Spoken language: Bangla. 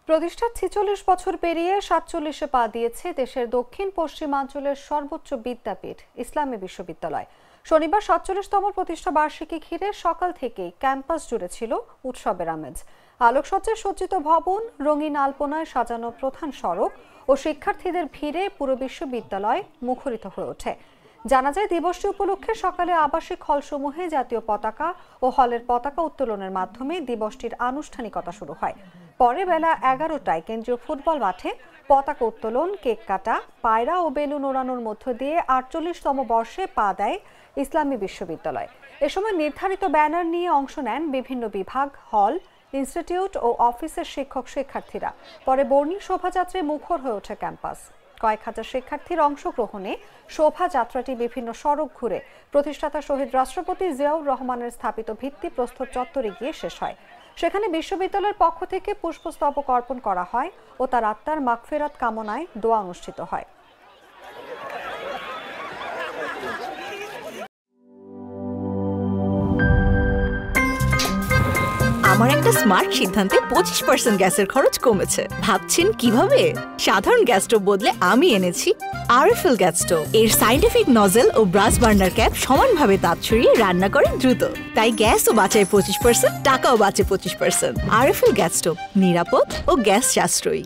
প্রতিষ্ঠার ৪৬ বছর পেরিয়ে ৪৭-এ পা দিয়েছে দেশের দক্ষিণ পশ্চিমাঞ্চলের সর্বোচ্চ বিদ্যাপীঠ ইসলামী বিশ্ববিদ্যালয়। শনিবার ৪৭তম প্রতিষ্ঠা বার্ষিকী ঘিরে সকাল থেকেই ক্যাম্পাস জুড়ে ছিল উৎসবের আমেজ। আলোকসজ্জায় সজ্জিত ভবন, রঙিন আলপনায় সাজানো প্রধান সড়ক ও শিক্ষার্থীদের ভিড়ে পুরো বিশ্ববিদ্যালয় মুখরিত হয়ে ওঠে। জানা যায়, দিবসটি উপলক্ষে সকালে আবাসিক হলসমূহে জাতীয় পতাকা ও হলের পতাকা উত্তোলনের মাধ্যমে দিবসটির আনুষ্ঠানিকতা শুরু হয়। পরে বেলা ১১টায় কেন্দ্রীয় ফুটবল মাঠে পতাকা উত্তোলন, কেক কাটা, পায়রা ও বেলুন ওড়ানোর মধ্য দিয়ে ৪৮তম বর্ষে পা দেয় ইসলামী বিশ্ববিদ্যালয়। এ সময় নির্ধারিত ব্যানার নিয়ে অংশ নেন বিভিন্ন বিভাগ, হল, ইনস্টিটিউট ও অফিসের শিক্ষক শিক্ষার্থীরা। পরে বর্ণিল শোভাযাত্রায় মুখর হয়ে ওঠে ক্যাম্পাস। কয়েক হাজার শিক্ষার্থীর অংশগ্রহণে শোভাযাত্রাটি বিভিন্ন সড়ক ঘুরে প্রতিষ্ঠাতা শহীদ রাষ্ট্রপতি জিয়াউর রহমানের স্থাপিত ভিত্তিপ্রস্তর চত্বরে গিয়ে শেষ হয়। সেখানে বিশ্ববিদ্যালয়ের পক্ষ থেকে পুষ্পস্তবক অর্পণ করা হয় ও তার আত্মার মাগফিরাত কামনায় দোয়া অনুষ্ঠিত হয়। আমার একটা স্মার্ট সিদ্ধান্তে 25% গ্যাসের খরচ কমেছে। ভাবছেন কিভাবে? সাধারণ গ্যাস স্টোভ বদলে আমি এনেছি আরএফএল গ্যাস স্টোভ। এর সাইন্টিফিক নজল ও ব্রাস বার্নার ক্যাপ সমানভাবে তাপ ছড়িয়ে রান্না করে দ্রুত। তাই গ্যাসও বাঁচায় 25%, টাকাও বাঁচে 25%। আরএফএল গ্যাস স্টোভ নিরাপদ ও গ্যাস সাশ্রয়ী।